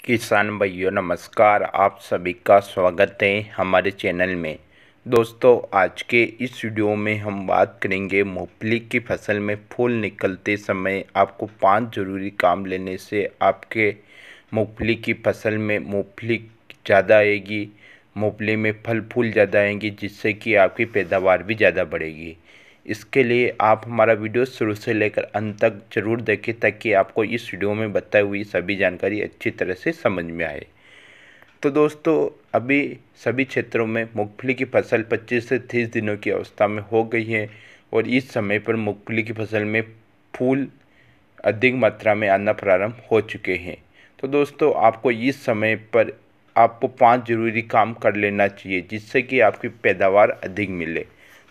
किसान भाइयों नमस्कार। आप सभी का स्वागत है हमारे चैनल में। दोस्तों आज के इस वीडियो में हम बात करेंगे मूंगफली की फसल में फूल निकलते समय आपको 5 ज़रूरी काम लेने से आपके मूंगफली की फसल में मूंगफली ज़्यादा आएगी, मूंगफली में फल फूल ज़्यादा आएंगी, जिससे कि आपकी पैदावार भी ज़्यादा बढ़ेगी। इसके लिए आप हमारा वीडियो शुरू से लेकर अंत तक ज़रूर देखें ताकि आपको इस वीडियो में बताई हुई सभी जानकारी अच्छी तरह से समझ में आए। तो दोस्तों अभी सभी क्षेत्रों में मूंगफली की फसल 25 से 30 दिनों की अवस्था में हो गई है और इस समय पर मूंगफली की फसल में फूल अधिक मात्रा में आना प्रारंभ हो चुके हैं। तो दोस्तों आपको इस समय पर आपको 5 ज़रूरी काम कर लेना चाहिए जिससे कि आपकी पैदावार अधिक मिले।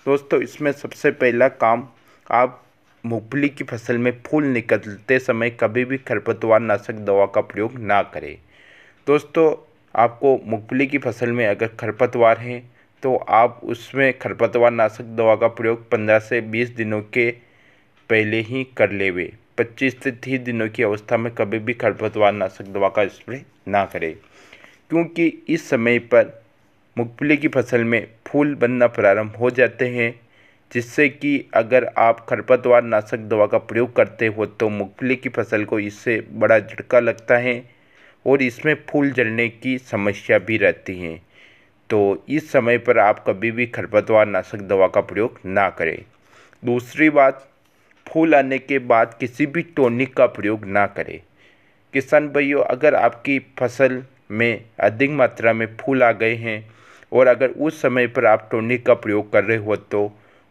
दोस्तों इसमें सबसे पहला काम, आप मूंगफली की फसल में फूल निकलते समय कभी भी खरपतवार नाशक दवा का प्रयोग ना करें। दोस्तों आपको मूंगफली की फसल में अगर खरपतवार हैं तो आप उसमें खरपतवार नाशक दवा का प्रयोग 15 से 20 दिनों के पहले ही कर लेवे। 25 से 30 दिनों की अवस्था में कभी भी खरपतवार नाशक दवा का स्प्रे ना करें, क्योंकि इस समय पर मूंगफली की फसल में फूल बनना प्रारंभ हो जाते हैं, जिससे कि अगर आप खरपतवार नाशक दवा का प्रयोग करते हो तो मूंगफली की फसल को इससे बड़ा झटका लगता है और इसमें फूल जलने की समस्या भी रहती है। तो इस समय पर आप कभी भी खरपतवार नाशक दवा का प्रयोग ना करें। दूसरी बात, फूल आने के बाद किसी भी टॉनिक का प्रयोग ना करें। किसान भाइयों अगर आपकी फसल में अधिक मात्रा में फूल आ गए हैं और अगर उस समय पर आप टॉनिक का प्रयोग कर रहे हो तो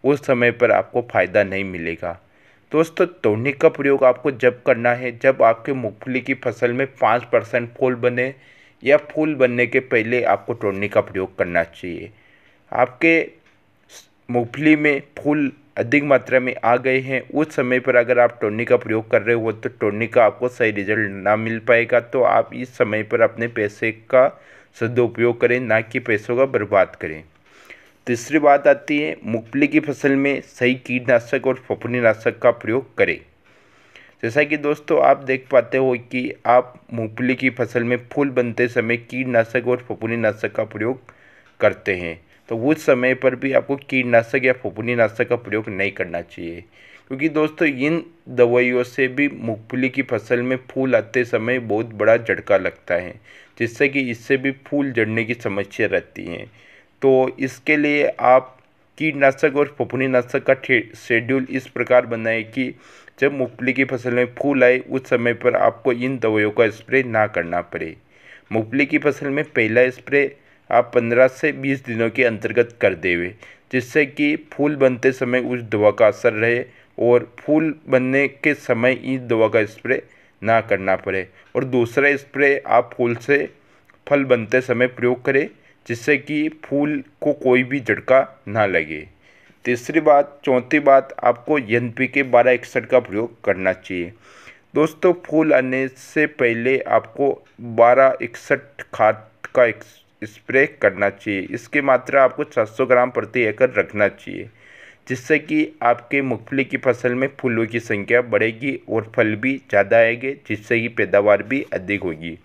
उस समय पर आपको फ़ायदा नहीं मिलेगा। दोस्तों टॉनिक का प्रयोग आपको जब करना है जब आपके मूंगफली की फसल में 5% फूल बने या फूल बनने के पहले आपको टॉनिक का प्रयोग करना चाहिए। आपके मूंगफली में फूल अधिक मात्रा में आ गए हैं उस समय पर अगर आप टॉनिक का प्रयोग कर रहे हो तो टॉनिक का आपको सही रिजल्ट ना मिल पाएगा। तो आप इस समय पर अपने पैसे का सदुपयोग करें, ना कि पैसों का बर्बाद करें। तीसरी बात आती है, मूंगफली की फसल में सही कीटनाशक और फफूंदीनाशक का प्रयोग करें। जैसा कि दोस्तों आप देख पाते हो कि आप मूंगफली की फसल में फूल बनते समय कीटनाशक और फफूंदीनाशक का प्रयोग करते हैं, तो उस समय पर भी आपको कीटनाशक या फफूंदीनाशक का प्रयोग नहीं करना चाहिए, क्योंकि दोस्तों इन दवाइयों से भी मूंगफली की फसल में फूल आते समय बहुत बड़ा झटका लगता है, जिससे कि इससे भी फूल झड़ने की समस्या रहती है। तो इसके लिए आप कीटनाशक और फफूंदीनाशक का शेड्यूल इस प्रकार बनाएं कि जब मूंगफली की फसल में फूल आए उस समय पर आपको इन दवाइयों का स्प्रे ना करना पड़े। मूंगफली की फसल में पहला स्प्रे आप 15 से 20 दिनों के अंतर्गत कर देवे, जिससे कि फूल बनते समय उस दवा का असर रहे और फूल बनने के समय इस दवा का स्प्रे ना करना पड़े। और दूसरा स्प्रे आप फूल से फल बनते समय प्रयोग करें, जिससे कि फूल को कोई भी झटका ना लगे। चौथी बात आपको NPK 1261 का प्रयोग करना चाहिए। दोस्तों फूल आने से पहले आपको 1261 खाद का स्प्रे करना चाहिए। इसकी मात्रा आपको 700 ग्राम प्रति एकड़ रखना चाहिए, जिससे कि आपके मूंगफली की फसल में फूलों की संख्या बढ़ेगी और फल भी ज़्यादा आएंगे, जिससे कि पैदावार भी अधिक होगी।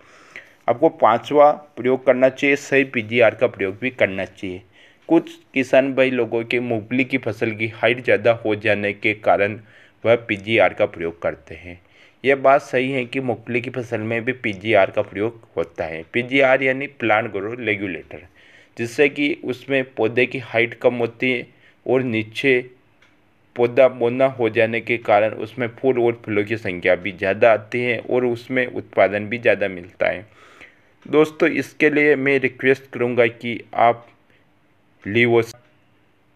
आपको 5वां प्रयोग करना चाहिए, सही PGR का प्रयोग भी करना चाहिए। कुछ किसान भाई लोगों के मूंगफली की फसल की हाइट ज़्यादा हो जाने के कारण वह PGR का प्रयोग करते हैं। यह बात सही है कि मूंगफली की फसल में भी PGR का प्रयोग होता है। PGR यानी प्लांट ग्रोथ रेगुलेटर, जिससे कि उसमें पौधे की हाइट कम होती है और नीचे पौधा बौना हो जाने के कारण उसमें फूल और फूलों की संख्या भी ज़्यादा आती है और उसमें उत्पादन भी ज़्यादा मिलता है। दोस्तों इसके लिए मैं रिक्वेस्ट करूँगा कि आप लीवोस,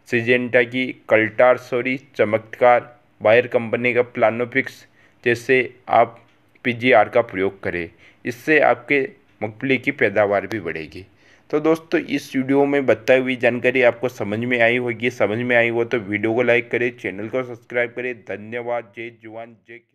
सिजेंटा की कल्टार सोरी, चमत्कार, बायर कंपनी का प्लानोफिक्स जैसे आप PGR का प्रयोग करें। इससे आपके मूंगफली की पैदावार भी बढ़ेगी। तो दोस्तों इस वीडियो में बताई हुई जानकारी आपको समझ में आई होगी। समझ में आई हो तो वीडियो को लाइक करें, चैनल को सब्सक्राइब करें। धन्यवाद। जय जवान जय किसान।